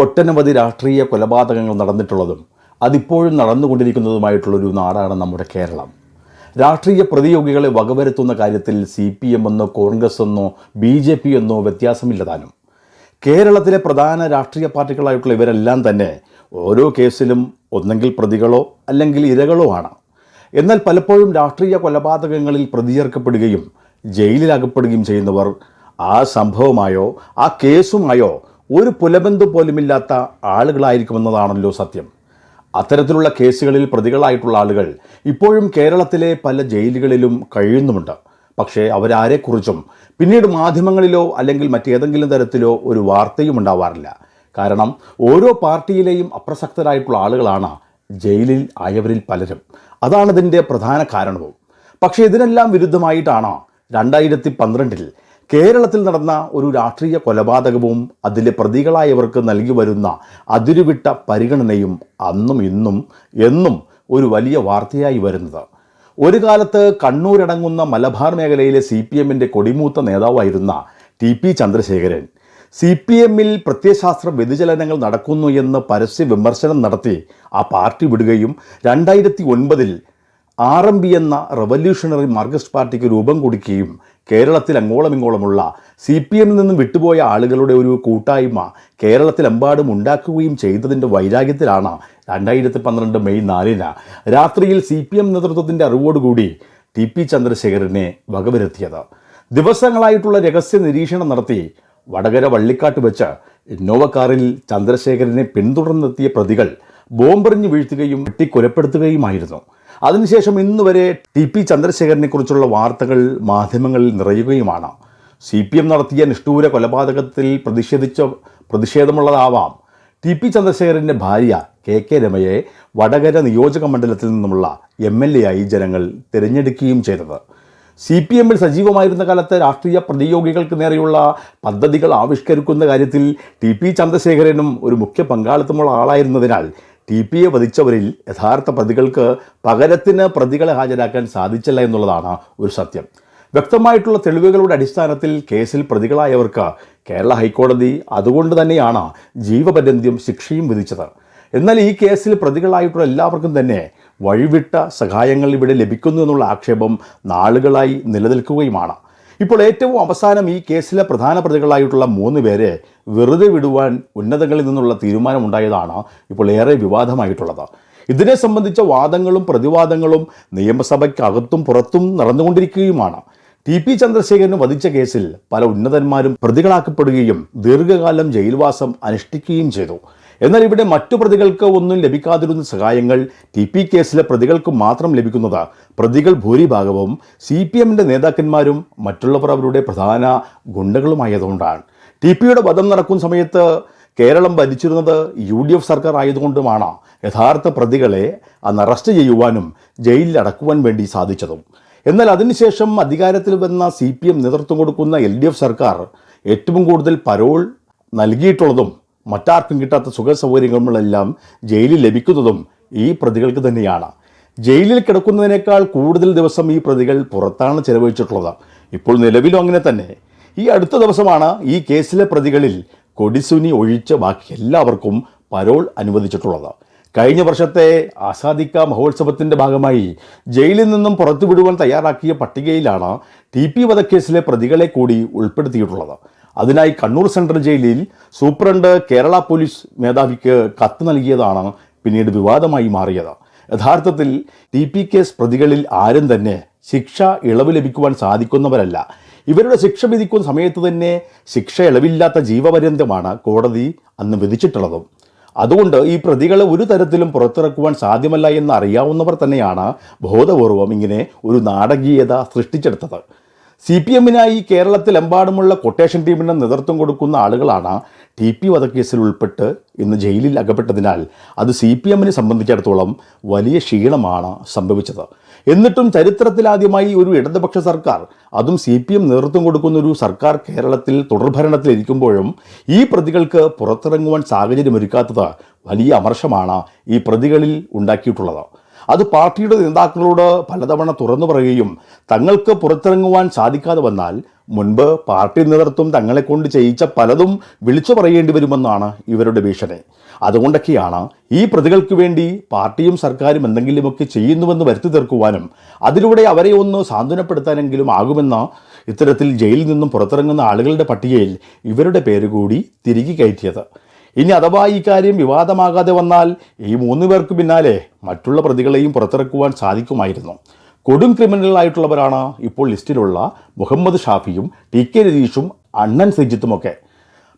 ഒട്ടനവധി രാഷ്ട്രീയ കൊലപാതകങ്ങൾ നടന്നിട്ടുള്ളതും അതിപ്പോഴും നടന്നുകൊണ്ടിരിക്കുന്നതുമായിട്ടുള്ളൊരു നാടാണ് നമ്മുടെ കേരളം. രാഷ്ട്രീയ പ്രതിയോഗികളെ വകവരുത്തുന്ന കാര്യത്തിൽ CPM എന്നോ കോൺഗ്രസ് എന്നോ BJP എന്നോ വ്യത്യാസമില്ലതാനും. കേരളത്തിലെ പ്രധാന രാഷ്ട്രീയ പാർട്ടികളായിട്ടുള്ള ഇവരെല്ലാം തന്നെ ഓരോ കേസിലും ഒന്നെങ്കിൽ പ്രതികളോ അല്ലെങ്കിൽ ഇരകളോ ആണ്. എന്നാൽ പലപ്പോഴും രാഷ്ട്രീയ കൊലപാതകങ്ങളിൽ പ്രതിചേർക്കപ്പെടുകയും ജയിലിലകപ്പെടുകയും ചെയ്യുന്നവർ ആ സംഭവമായോ ആ കേസുമായോ ഒരു പുലബന്ധം പോലുമില്ലാത്ത ആളുകളായിരിക്കുമെന്നതാണല്ലോ സത്യം. അത്തരത്തിലുള്ള കേസുകളിൽ പ്രതികളായിട്ടുള്ള ആളുകൾ ഇപ്പോഴും കേരളത്തിലെ പല ജയിലുകളിലും കഴിയുന്നുമുണ്ട്. പക്ഷേ അവരാരെക്കുറിച്ചും പിന്നീട് മാധ്യമങ്ങളിലോ അല്ലെങ്കിൽ മറ്റേതെങ്കിലും തരത്തിലോ ഒരു വാർത്തയും ഉണ്ടാവാറില്ല. കാരണം ഓരോ പാർട്ടിയിലെയും അപ്രസക്തരായിട്ടുള്ള ആളുകളാണ് ജയിലിൽ ആയവരിൽ പലരും. അതാണ് ഇതിൻ്റെ പ്രധാന കാരണവും. പക്ഷേ ഇതിനെല്ലാം വിരുദ്ധമായിട്ടാണ് 2012 കേരളത്തിൽ നടന്ന ഒരു രാഷ്ട്രീയ കൊലപാതകവും അതിലെ പ്രതികളായവർക്ക് നൽകി വരുന്ന അതിരുവിട്ട പരിഗണനയും അന്നും ഇന്നും എന്നും ഒരു വലിയ വാർത്തയായി വരുന്നത്. ഒരു കാലത്ത് കണ്ണൂരടങ്ങുന്ന മലബാർ മേഖലയിലെ CPMൻ്റെ കൊടിമൂത്ത നേതാവായിരുന്ന TP ചന്ദ്രശേഖരൻ CPMൽ പ്രത്യയശാസ്ത്ര വ്യതിചലനങ്ങൾ നടക്കുന്നു എന്ന് പരസ്യ വിമർശനം നടത്തി ആ പാർട്ടി വിടുകയും 2009 RMP എന്ന റവല്യൂഷണറി മാർക്സിസ്റ്റ് പാർട്ടിക്ക് രൂപം കൊടുക്കുകയും കേരളത്തിൽ അങ്ങോളമിങ്ങോളമുള്ള CPMൽ നിന്നും വിട്ടുപോയ ആളുകളുടെ ഒരു കൂട്ടായ്മ കേരളത്തിലെമ്പാടും ഉണ്ടാക്കുകയും ചെയ്തതിൻ്റെ വൈരാഗ്യത്തിലാണ് 2012 മെയ് 4 രാത്രിയിൽ CPM നേതൃത്വത്തിൻ്റെ അറിവോടുകൂടി TP ചന്ദ്രശേഖരനെ വകവരുത്തിയത്. ദിവസങ്ങളായിട്ടുള്ള രഹസ്യ നിരീക്ഷണം നടത്തി വടകര വള്ളിക്കാട്ട് വെച്ച് ഇന്നോവ കാറിൽ ചന്ദ്രശേഖരനെ പിന്തുടർന്നെത്തിയ പ്രതികൾ ബോംബെറിഞ്ഞ് വീഴ്ത്തുകയും വെട്ടിക്കൊലപ്പെടുത്തുകയുമായിരുന്നു. അതിനുശേഷം ഇന്നുവരെ TP ചന്ദ്രശേഖരനെ കുറിച്ചുള്ള വാർത്തകൾ മാധ്യമങ്ങളിൽ നിറയുകയുമാണ്. CPM നടത്തിയ നിഷ്ഠൂര കൊലപാതകത്തിൽ പ്രതിഷേധമുള്ളതാവാം TP ചന്ദ്രശേഖരൻ്റെ ഭാര്യ KK രമയെ വടകര നിയോജക മണ്ഡലത്തിൽ നിന്നുമുള്ള MLA ആയി ജനങ്ങൾ തിരഞ്ഞെടുക്കുകയും ചെയ്തത്. CPMൽ സജീവമായിരുന്ന കാലത്ത് രാഷ്ട്രീയ പ്രതിയോഗികൾക്ക് നേരെയുള്ള പദ്ധതികൾ ആവിഷ്കരിക്കുന്ന കാര്യത്തിൽ TP ചന്ദ്രശേഖരനും ഒരു മുഖ്യ പങ്കാളിത്തമുള്ള ആളായിരുന്നതിനാൽ TPയെ വധിച്ചവരിൽ യഥാർത്ഥ പ്രതികൾക്ക് പകരത്തിന് പ്രതികളെ ഹാജരാക്കാൻ സാധിച്ചില്ല എന്നുള്ളതാണ് ഒരു സത്യം. വ്യക്തമായിട്ടുള്ള തെളിവുകളുടെ അടിസ്ഥാനത്തിൽ കേസിൽ പ്രതികളായവർക്ക് കേരള ഹൈക്കോടതി അതുകൊണ്ട് തന്നെയാണ് ജീവപര്യന്തം ശിക്ഷയും വിധിച്ചത്. എന്നാൽ ഈ കേസിൽ പ്രതികളായിട്ടുള്ള എല്ലാവർക്കും തന്നെ വഴിവിട്ട സഹായങ്ങൾ ഇവിടെ ലഭിക്കുന്നു എന്നുള്ള ആക്ഷേപം നാളുകളായി നിലനിൽക്കുകയുമാണ്. ഇപ്പോൾ ഏറ്റവും അവസാനം ഈ കേസിലെ പ്രധാന പ്രതികളായിട്ടുള്ള 3 പേരെ വെറുതെ വിടുവാൻ ഉന്നതങ്ങളിൽ നിന്നുള്ള തീരുമാനമുണ്ടായതാണ് ഇപ്പോൾ ഏറെ വിവാദമായിട്ടുള്ളത്. ഇതിനെ സംബന്ധിച്ച വാദങ്ങളും പ്രതിവാദങ്ങളും നിയമസഭയ്ക്കകത്തും പുറത്തും നടന്നുകൊണ്ടിരിക്കുകയുമാണ്. TP ചന്ദ്രശേഖരനെ വധിച്ച കേസിൽ പല ഉന്നതന്മാരും പ്രതികളാക്കപ്പെടുകയും ദീർഘകാലം ജയിൽവാസം അനുഷ്ഠിക്കുകയും ചെയ്തു. എന്നാൽ ഇവിടെ മറ്റു പ്രതികൾക്ക് ഒന്നും ലഭിക്കാതിരുന്ന സഹായങ്ങൾ TP കേസിലെ പ്രതികൾക്ക് മാത്രം ലഭിക്കുന്നത് പ്രതികൾ ഭൂരിഭാഗവും CPMൻ്റെ നേതാക്കന്മാരും മറ്റുള്ളവർ അവരുടെ പ്രധാന ഗുണ്ടകളുമായതുകൊണ്ടാണ്. TPയുടെ വധം നടക്കുന്ന സമയത്ത് കേരളം ഭരിച്ചിരുന്നത് UDF സർക്കാർ ആയതുകൊണ്ടുമാണ് യഥാർത്ഥ പ്രതികളെ അന്ന് അറസ്റ്റ് ചെയ്യുവാനും ജയിലിൽ അടക്കുവാൻ വേണ്ടി സാധിച്ചതും. എന്നാൽ അതിനുശേഷം അധികാരത്തിൽ വന്ന CPM നേതൃത്വം കൊടുക്കുന്ന LDF സർക്കാർ ഏറ്റവും കൂടുതൽ പരോൾ നൽകിയിട്ടുള്ളതും മറ്റാർക്കും കിട്ടാത്ത സുഖ സൗകര്യങ്ങളെല്ലാം ജയിലിൽ ലഭിക്കുന്നതും ഈ പ്രതികൾക്ക് തന്നെയാണ്. ജയിലിൽ കിടക്കുന്നതിനേക്കാൾ കൂടുതൽ ദിവസം ഈ പ്രതികൾ പുറത്താണ് ചെലവഴിച്ചിട്ടുള്ളത്. ഇപ്പോൾ നിലവിലും അങ്ങനെ തന്നെ. ഈ അടുത്ത ദിവസമാണ് ഈ കേസിലെ പ്രതികളിൽ കൊടിസുനി ഒഴിച്ച് ബാക്കി എല്ലാവർക്കും പരോൾ അനുവദിച്ചിട്ടുള്ളത്. കഴിഞ്ഞ വർഷത്തെ ആസാദിക്ക മഹോത്സവത്തിൻ്റെ ഭാഗമായി ജയിലിൽ നിന്നും പുറത്തുവിടുവാൻ തയ്യാറാക്കിയ പട്ടികയിലാണ് TP വധക്കേസിലെ പ്രതികളെ കൂടി ഉൾപ്പെടുത്തിയിട്ടുള്ളത്. അതിനായി കണ്ണൂർ സെൻട്രൽ ജയിലിൽ സൂപ്രണ്ട് കേരള പോലീസ് മേധാവിക്ക് കത്ത് നൽകിയതാണ് പിന്നീട് വിവാദമായി മാറിയത്. യഥാർത്ഥത്തിൽ TP കേസ് പ്രതികളിൽ ആരും തന്നെ ശിക്ഷ ഇളവ് ലഭിക്കുവാൻ സാധിക്കുന്നവരല്ല. ഇവരുടെ ശിക്ഷ വിധിക്കുന്ന സമയത്ത് തന്നെ ശിക്ഷ ഇളവില്ലാത്ത ജീവപര്യന്തമാണ് കോടതി അന്ന് വിധിച്ചിട്ടുള്ളതും. അതുകൊണ്ട് ഈ പ്രതികളെ ഒരു തരത്തിലും പുറത്തിറക്കുവാൻ സാധ്യമല്ല എന്ന് അറിയാവുന്നവർ തന്നെയാണ് ബോധപൂർവം ഇങ്ങനെ ഒരു നാടകീയത സൃഷ്ടിച്ചെടുത്തത്. CPMനായി കേരളത്തിലെമ്പാടുമുള്ള കൊട്ടേഷൻ ടീമിന് നേതൃത്വം കൊടുക്കുന്ന ആളുകളാണ് TP വധക്കേസിൽ ഉൾപ്പെട്ട് ഇന്ന് ജയിലിൽ അകപ്പെട്ടതിനാൽ അത് CPMനെ സംബന്ധിച്ചിടത്തോളം വലിയ ക്ഷീണമാണ് സംഭവിച്ചത്. എന്നിട്ടും ചരിത്രത്തിലാദ്യമായി ഒരു ഇടതുപക്ഷ സർക്കാർ, അതും CPM നേതൃത്വം കൊടുക്കുന്ന ഒരു സർക്കാർ കേരളത്തിൽ തുടർഭരണത്തിലിരിക്കുമ്പോഴും ഈ പ്രതികൾക്ക് പുറത്തിറങ്ങുവാൻ സാഹചര്യമൊരുക്കാത്തത് വലിയ അമർഷമാണ് ഈ പ്രതികളിൽ ഉണ്ടാക്കിയിട്ടുള്ളത്. അത് പാർട്ടിയുടെ നേതാക്കളോട് പലതവണ തുറന്നു പറയുകയും തങ്ങൾക്ക് പുറത്തിറങ്ങുവാൻ സാധിക്കാതെ വന്നാൽ മുൻപ് പാർട്ടി നേതൃത്വം തങ്ങളെ കൊണ്ട് ചെയ്യിച്ച പലതും വിളിച്ചു പറയേണ്ടി വരുമെന്നാണ് ഇവരുടെ ഭീഷണി. അതുകൊണ്ടൊക്കെയാണ് ഈ പ്രതികൾക്ക് വേണ്ടി പാർട്ടിയും സർക്കാരും എന്തെങ്കിലുമൊക്കെ ചെയ്യുന്നുവെന്ന് വരുത്തി തീർക്കുവാനും അതിലൂടെ അവരെ ഒന്ന് സാന്ത്വനപ്പെടുത്താനെങ്കിലും ആകുമെന്ന് ഇത്തരത്തിൽ ജയിലിൽ നിന്നും പുറത്തിറങ്ങുന്ന ആളുകളുടെ പട്ടികയിൽ ഇവരുടെ പേര് കൂടി തിരികെ കയറ്റിയത്. ഇനി അഥവാ ഈ കാര്യം വിവാദമാകാതെ വന്നാൽ ഈ 3 പേർക്ക് പിന്നാലെ മറ്റുള്ള പ്രതികളെയും പുറത്തിറക്കുവാൻ സാധിക്കുമായിരുന്നു. കൊടും ക്രിമിനലായിട്ടുള്ളവരാണ് ഇപ്പോൾ ലിസ്റ്റിലുള്ള മുഹമ്മദ് ഷാഫിയും TK രതീഷും അണ്ണൻ സജിത്തുമൊക്കെ.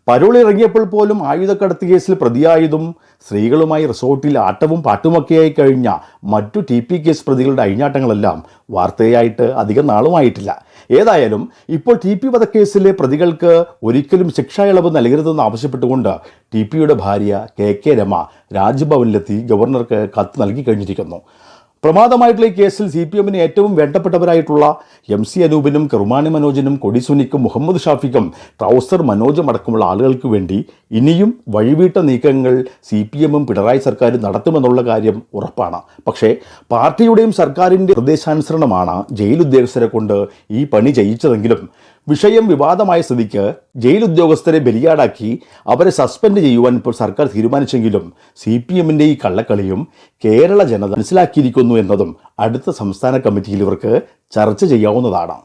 പരോൾ ഇറങ്ങിയപ്പോൾ പോലും ആയുധക്കടത്ത് കേസിൽ പ്രതിയായതും സ്ത്രീകളുമായി റിസോർട്ടിൽ ആട്ടവും പാട്ടുമൊക്കെയായി കഴിഞ്ഞ മറ്റു TP കേസ് പ്രതികളുടെ അഴിഞ്ഞാട്ടങ്ങളെല്ലാം വാർത്തയായിട്ട് അധികം നാളുമായിട്ടില്ല. ഏതായാലും ഇപ്പോൾ TP വധക്കേസിലെ പ്രതികൾക്ക് ഒരിക്കലും ശിക്ഷാ ഇളവ് നൽകരുതെന്ന് ആവശ്യപ്പെട്ടുകൊണ്ട് TPയുടെ ഭാര്യ KK രമ രാജ്ഭവനിലെത്തി ഗവർണർക്ക് കത്ത് നൽകി കഴിഞ്ഞിരിക്കുന്നു. പ്രമാദമായിട്ടുള്ള ഈ കേസിൽ CPMന് ഏറ്റവും വേണ്ടപ്പെട്ടവരായിട്ടുള്ള MC അനൂപിനും കെറുമാണി മനോജിനും കൊടി സുനിക്കും മുഹമ്മദ് ഷാഫിക്കും ട്രൗസർ മനോജും അടക്കമുള്ള ആളുകൾക്ക് വേണ്ടി ഇനിയും വഴിവീട്ട നീക്കങ്ങൾ CPMും പിണറായി സർക്കാരും നടത്തുമെന്നുള്ള കാര്യം ഉറപ്പാണ്. പക്ഷേ പാർട്ടിയുടെയും സർക്കാരിൻ്റെ നിർദ്ദേശാനുസരണമാണ് ജയിൽ ഉദ്യോഗസ്ഥരെ കൊണ്ട് ഈ പണി ചെയ്യിച്ചതെങ്കിലും വിഷയം വിവാദമായ സ്ഥിതിക്ക് ജയിൽ ഉദ്യോഗസ്ഥരെ ബലിയാടാക്കി അവരെ സസ്പെൻഡ് ചെയ്യുവാൻ ഇപ്പോൾ സർക്കാർ തീരുമാനിച്ചെങ്കിലും CPMൻ്റെ ഈ കള്ളക്കളിയും കേരള ജനത മനസ്സിലാക്കിയിരിക്കുന്നു എന്നതും അടുത്ത സംസ്ഥാന കമ്മിറ്റിയിൽ ഇവർക്ക് ചർച്ച ചെയ്യാവുന്നതാണ്.